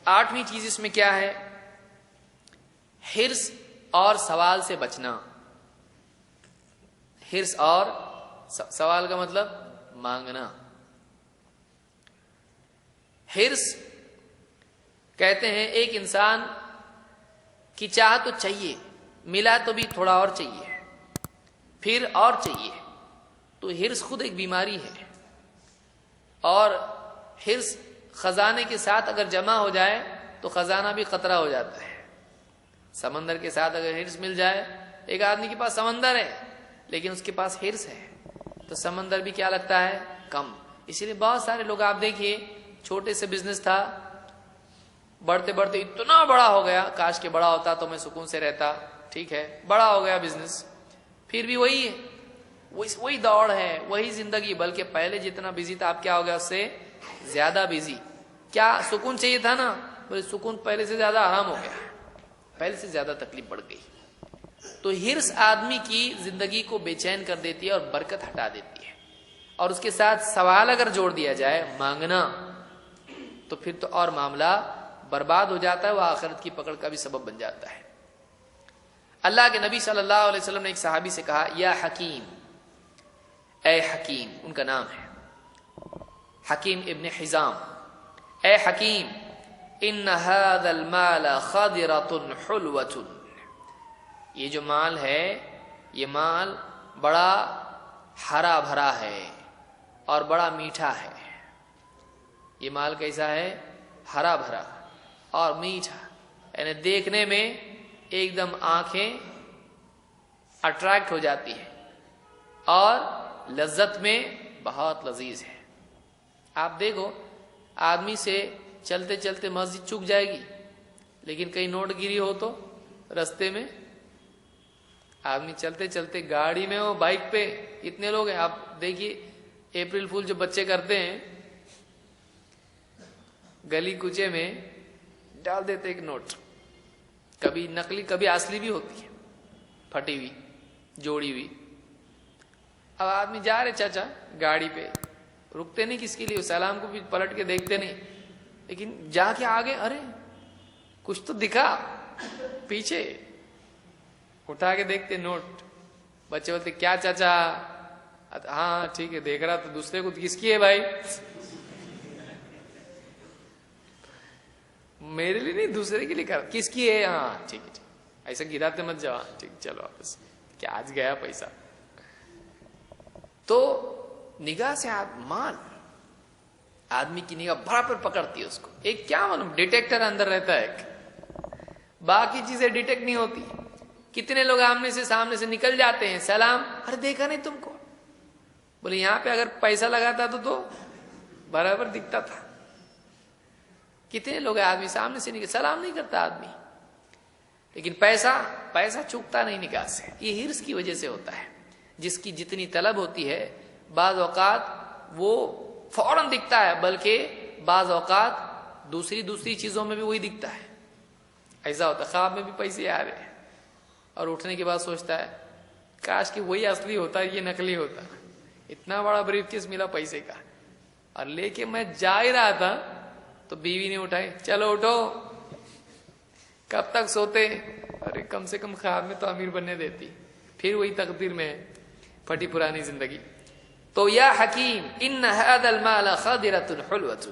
8ویں چیز اس میں کیا ہے؟ حرص اور سوال سے بچنا. حرص اور سوال کا مطلب مانگنا. حرص کہتے ہیں ایک انسان کی چاہ تو چاہیے، ملا تو بھی تھوڑا اور چاہیے، پھر اور چاہیے. تو حرص خود ایک بیماری ہے. اور حرص خزانے کے ساتھ اگر جمع ہو جائے تو خزانہ بھی خطرہ ہو جاتا ہے. سمندر کے ساتھ اگر حرص مل جائے، ایک آدمی کے پاس سمندر ہے لیکن اس کے پاس حرص ہے تو سمندر بھی کیا لگتا ہے؟ کم. اسی لیے بہت سارے لوگ آپ دیکھیے، چھوٹے سے بزنس تھا، بڑھتے بڑھتے اتنا بڑا ہو گیا، کاش کہ بڑا ہوتا تو میں سکون سے رہتا. ٹھیک ہے، بڑا ہو گیا بزنس، پھر بھی وہی ہے، وہی دوڑ ہے، وہی زندگی. بلکہ پہلے جتنا بزی تھا آپ کیا ہو گیا؟ اس سے زیادہ بزی. کیا سکون چاہیے تھا نا؟ بولے سکون پہلے سے زیادہ آرام ہو گیا، پہلے سے زیادہ تکلیف بڑھ گئی. تو حرص آدمی کی زندگی کو بے چین کر دیتی ہے اور برکت ہٹا دیتی ہے. اور اس کے ساتھ سوال اگر جوڑ دیا جائے، مانگنا، تو پھر تو اور معاملہ برباد ہو جاتا ہے، وہ آخرت کی پکڑ کا بھی سبب بن جاتا ہے. اللہ کے نبی صلی اللہ علیہ وسلم نے ایک صحابی سے کہا، یا حکیم، اے حکیم، ان کا نام ہے حکیم ابن حزام، اے حکیم، ان هذا المال خضرة حلوة، یہ جو مال ہے، یہ مال بڑا ہرا بھرا ہے اور بڑا میٹھا ہے. یہ مال کیسا ہے؟ ہرا بھرا اور میٹھا، یعنی دیکھنے میں ایک دم آنکھیں اٹریکٹ ہو جاتی ہیں اور لذت میں بہت لذیذ ہے. آپ دیکھو، آدمی سے چلتے چلتے مسجد چک جائے گی، لیکن کہیں نوٹ گری ہو تو رستے میں، آدمی چلتے چلتے گاڑی میں ہو، بائک پہ، اتنے لوگ ہیں. آپ دیکھیے اپریل فول جو بچے کرتے ہیں، گلی کوچے میں ڈال دیتے ایک نوٹ، کبھی نقلی کبھی اصلی بھی ہوتی ہے، پھٹی ہوئی، جوڑی ہوئی. اب آدمی جا رہے چاچا گاڑی پہ، رکتے نہیں کس کے لیے، سلام کو بھی پلٹ کے دیکھتے نہیں، لیکن جا کے آگے ارے کچھ تو دکھا پیچھے، اٹھا کے دیکھتے نوٹ. بچے بولتے کیا چاچا؟ ہاں ٹھیک ہے، دیکھ رہا تو دوسرے کو کس کی ہے بھائی؟ میرے لیے نہیں، دوسرے کے لیے کر، کس کی ہے؟ ہاں ٹھیک ہے، ایسا گراتے مت جاؤ، ٹھیک چلو واپس، کیا آج گیا پیسہ. تو نگاہ سے مال آدمی کی نگاہ برابر پکڑتی ہے اس کو. ایک کیا معلوم ڈیٹیکٹر اندر رہتا ہے، باقی چیزیں ڈیٹیکٹ نہیں ہوتی. کتنے لوگ آمنے سے سامنے سے نکل جاتے ہیں، سلام، ارے دیکھا نہیں تم کو، بولے یہاں پہ اگر پیسہ لگاتا تو برابر دکھتا تھا. کتنے لوگ آدمی سامنے سے نکل، سلام نہیں کرتا آدمی، لیکن پیسہ چوکتا نہیں نگاہ سے. یہ حرص کی وجہ سے ہوتا ہے. جس کی جتنی طلب ہوتی ہے، بعض اوقات وہ فوراً دکھتا ہے، بلکہ بعض اوقات دوسری چیزوں میں بھی وہی دکھتا ہے. ایسا ہوتا ہے، خواب میں بھی پیسے آ رہے ہیں اور اٹھنے کے بعد سوچتا ہے کاش کہ وہی اصلی ہوتا، یہ نقلی ہوتا. اتنا بڑا بریف کیس ملا پیسے کا، اور لے کے میں جا ہی رہا تھا تو بیوی نے اٹھائے، چلو اٹھو، کب تک سوتے؟ ارے کم سے کم خواب میں تو امیر بننے دیتی. پھر وہی تقدیر میں پھٹی پرانی زندگی. تو یا حکیم ان هذا المال خضرة حلوة،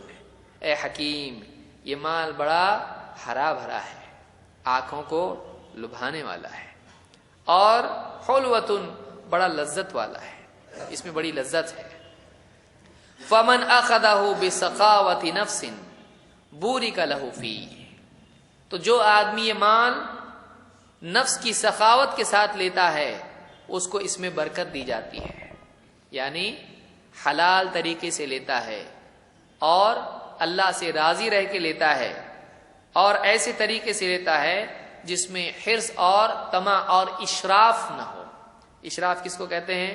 اے حکیم، یہ مال بڑا ہرا بھرا ہے، آنکھوں کو لبھانے والا ہے، اور حلوة بڑا لذت والا ہے، اس میں بڑی لذت ہے. فمن اخذه بسخاوة نفس بورک له فیہ، تو جو آدمی یہ مال نفس کی سخاوت کے ساتھ لیتا ہے، اس کو اس میں برکت دی جاتی ہے. یعنی حلال طریقے سے لیتا ہے اور اللہ سے راضی رہ کے لیتا ہے، اور ایسے طریقے سے لیتا ہے جس میں حرص اور طمع اور اشراف نہ ہو. اشراف کس کو کہتے ہیں؟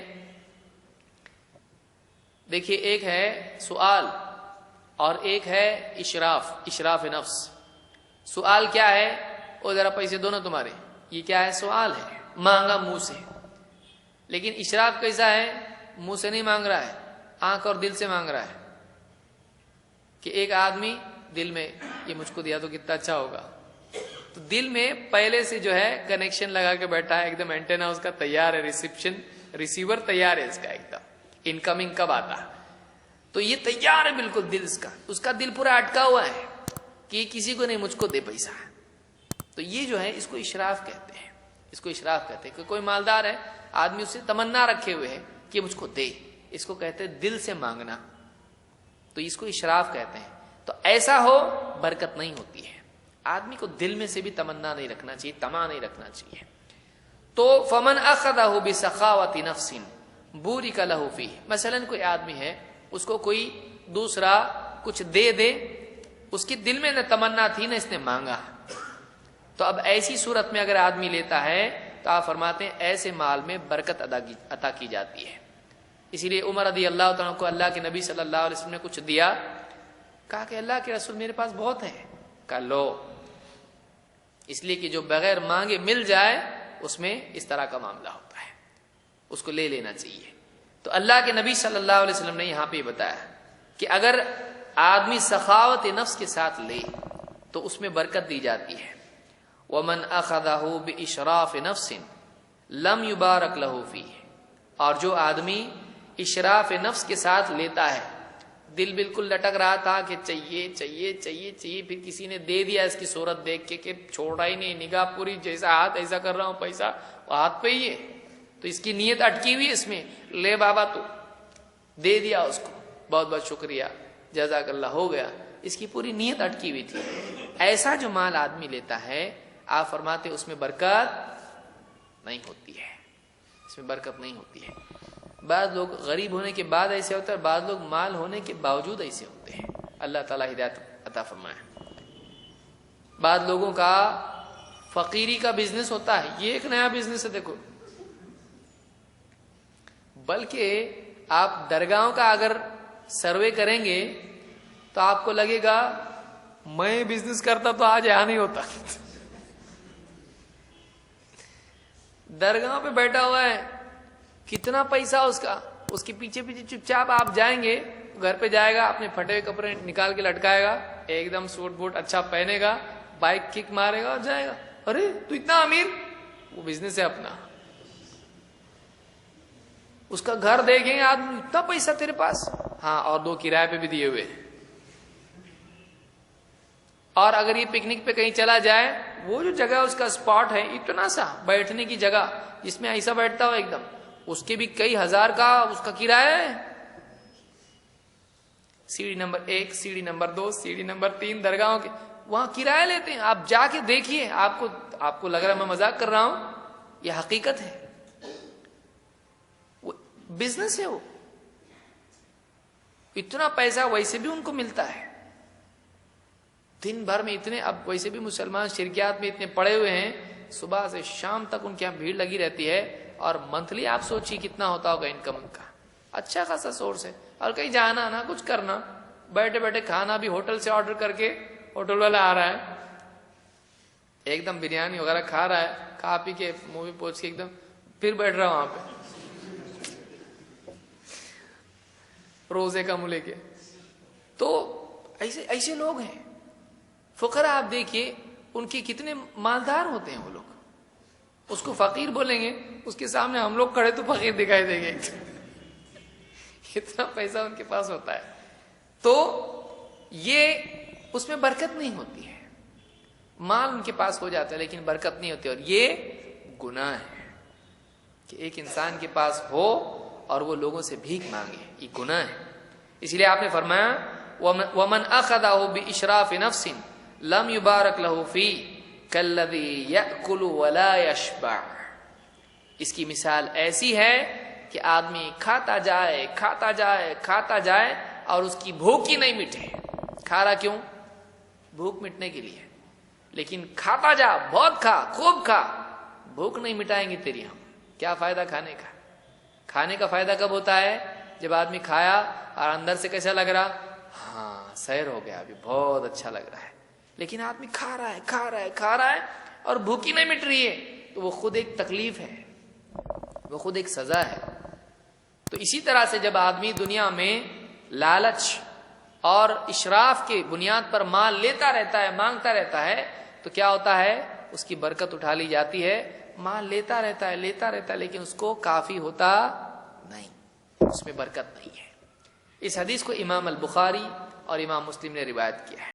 دیکھیے، ایک ہے سؤال اور ایک ہے اشراف نفس. سؤال کیا ہے؟ او ذرا پیسے دو نا تمہارے، یہ کیا ہے؟ سؤال ہے، مانگا منہ سے. لیکن اشراف کیسا ہے؟ منہ سے نہیں مانگ رہا ہے، آنکھ اور دل سے مانگ رہا ہے. کہ ایک آدمی دل میں یہ مجھ کو دیا تو کتنا اچھا ہوگا. تو دل میں پہلے سے جو ہے کنیکشن لگا کے بیٹھا ہے, ایک دم اینٹینا اس کا تیار ہے, ریسیور تیار ہے اس کا, ایک دم انکمنگ کب آتا. تو یہ تیار ہے بالکل دل اس کا دل پورا اٹکا ہوا ہے کہ کسی کو نہیں, مجھ کو دے پیسہ. تو یہ جو ہے اس کو اشراف کہتے ہیں. اس کو اشراف کہتے ہیں کہ کوئی مالدار ہے, آدمی اس سے تمنا رکھے ہوئے ہے کہ مجھ کو دے, اس کو کہتے ہیں دل سے مانگنا. تو اس کو اشراف کہتے ہیں. تو ایسا ہو برکت نہیں ہوتی ہے. آدمی کو دل میں سے بھی تمنا نہیں رکھنا چاہیے, طمع نہیں رکھنا چاہیے. تو فمن اخذہ بسخاوۃ نفس بورک لہ فیہ, مثلا کوئی آدمی ہے, اس کو کوئی دوسرا کچھ دے دے, اس کے دل میں نہ تمنا تھی نہ اس نے مانگا, تو اب ایسی صورت میں اگر آدمی لیتا ہے تو آپ فرماتے ہیں ایسے مال میں برکت عطا کی جاتی ہے. اسی لیے عمر رضی اللہ تعالیٰ کو اللہ کے نبی صلی اللہ علیہ وسلم نے کچھ دیا, کہا کہ اللہ کے رسول میرے پاس بہت ہے. کہا لو, اس لیے کہ جو بغیر مانگے مل جائے اس میں اس طرح کا معاملہ ہوتا ہے, اس کو لے لینا چاہیے. تو اللہ کے نبی صلی اللہ علیہ وسلم نے یہاں پہ یہ بتایا کہ اگر آدمی سخاوت نفس کے ساتھ لے تو اس میں برکت دی جاتی ہے. وَمَنْ أَخَذَهُ بِإِشْرَافِ نَفْسٍ لَمْ يُبَارَكْ لَهُ فِيهِ, اور جو آدمی اشراف نفس کے ساتھ لیتا ہے, دل بالکل لٹک رہا تھا کہ چاہیے چاہیے چاہیے چاہیے, پھر کسی نے دے دیا اس کی صورت دیکھ کے کہ چھوڑا ہی نہیں, نگاہ پوری جیسا ہاتھ ایسا کر رہا ہوں, پیسہ وہ ہاتھ پہ ہی ہے, تو اس کی نیت اٹکی ہوئی اس میں, لے بابا تو دے دیا اس کو, بہت بہت شکریہ, جزاک اللہ, ہو گیا. اس کی پوری نیت اٹکی ہوئی تھی. ایسا جو مال آدمی لیتا ہے, آپ فرماتے اس میں برکت نہیں ہوتی ہے, اس میں برکت نہیں ہوتی ہے. بعض لوگ غریب ہونے کے بعد ایسے ہوتے ہیں, اور بعض لوگ مال ہونے کے باوجود ایسے ہوتے ہیں. اللہ تعالیٰ ہدایت عطا فرمائے. بعض لوگوں کا فقیری کا بزنس ہوتا ہے, یہ ایک نیا بزنس ہے دیکھو. بلکہ آپ درگاہوں کا اگر سروے کریں گے تو آپ کو لگے گا میں بزنس کرتا تو آج یہاں نہیں ہوتا. درگاہوں پہ بیٹھا ہوا ہے, کتنا پیسہ اس کا, اس کے پیچھے پیچھے چپ چاپ آپ جائیں گے, گھر پہ جائے گا, اپنے پھٹے ہوئے کپڑے نکال کے لٹکائے گا, ایک دم سوٹ بوٹ اچھا پہنے گا, بائک کک مارے گا اور جائے گا. ارے تو اتنا امیر, وہ بزنس ہے اپنا. اس کا گھر دیکھیں گے آدمی, اتنا پیسہ تیرے پاس, ہاں, اور 2 کرائے پہ بھی دیے ہوئے. اور اگر یہ پکنک پہ کہیں چلا جائے, وہ جو جگہ اس کا اسپاٹ ہے اتنا سا بیٹھنے کی جگہ جس میں ایسا بیٹھتا ہو ایک دم, اس کے بھی کئی ہزار کا اس کا کرایہ ہے. سیڑھی نمبر 1, سیڑھی نمبر 2, سیڑھی نمبر 3 درگاہوں کے وہاں کرایہ لیتے ہیں. آپ جا کے دیکھیے, آپ کو لگ رہا ہے میں مذاق کر رہا ہوں, یہ حقیقت ہے. وہ بزنس ہے, وہ اتنا پیسہ ویسے بھی ان کو ملتا ہے. دن بھر میں اتنے, اب ویسے بھی مسلمان شرکیات میں اتنے پڑے ہوئے ہیں, صبح سے شام تک ان کے یہاں بھیڑ لگی رہتی ہے. اور منتھلی آپ سوچیے کتنا ہوتا ہوگا انکم ان کا, اچھا خاصا سورس ہے. اور کہیں جانا نہ کچھ کرنا, بیٹھے بیٹھے کھانا بھی ہوٹل سے آرڈر کر کے, ہوٹل والا آ رہا ہے ایک دم بریانی وغیرہ کھا رہا ہے, کھا پی کے منہ بھی پوچھ کے ایک دم پھر بیٹھ رہا وہاں پہ روزے کا منہ لے کے. تو ایسے لوگ ہیں. فقراء آپ دیکھیے ان کے کتنے مالدار ہوتے ہیں وہ لوگ. اس کو فقیر بولیں گے, اس کے سامنے ہم لوگ کھڑے تو فقیر دکھائی دیں گے. اتنا پیسہ ان کے پاس ہوتا ہے. تو یہ اس میں برکت نہیں ہوتی ہے. مال ان کے پاس ہو جاتا ہے لیکن برکت نہیں ہوتی. اور یہ گناہ ہے کہ ایک انسان کے پاس ہو اور وہ لوگوں سے بھیک مانگے, یہ گناہ ہے. اس لیے آپ نے فرمایا وَمَنْ أَخَذَهُ بِإِشْرَافِ نَفْسٍ لَمْ يُبَارَكْ لَهُ فِيهِ كَالَّذِي يَأْكُلُ وَلَا يَشْبَعُ. اس کی مثال ایسی ہے کہ آدمی کھاتا جائے کھاتا جائے کھاتا جائے اور اس کی بھوک ہی نہیں مٹے. کھا رہا کیوں؟ بھوک مٹنے کے لیے. لیکن کھاتا جا, بہت کھا, خوب کھا, بھوک نہیں مٹائیں گے تیری ہم. کیا فائدہ کھانے کا؟ کھانے کا فائدہ کب ہوتا ہے؟ جب آدمی کھایا اور اندر سے کیسا لگ رہا, ہاں سیر ہو گیا, ابھی بہت اچھا لگ رہا ہے. لیکن آدمی کھا رہا ہے کھا رہا ہے کھا رہا ہے اور بھوکی نہیں مٹ رہی ہے, تو وہ خود ایک تکلیف ہے, وہ خود ایک سزا ہے. تو اسی طرح سے جب آدمی دنیا میں لالچ اور اشراف کے بنیاد پر مال لیتا رہتا ہے، مانگتا رہتا ہے، تو کیا ہوتا ہے؟ اس کی برکت اٹھا لی جاتی ہے، مال لیتا رہتا ہے لیکن اس کو کافی ہوتا نہیں، اس میں برکت نہیں ہے۔ اس حدیث کو امام البخاری اور امام مسلم نے روایت کیا ہے۔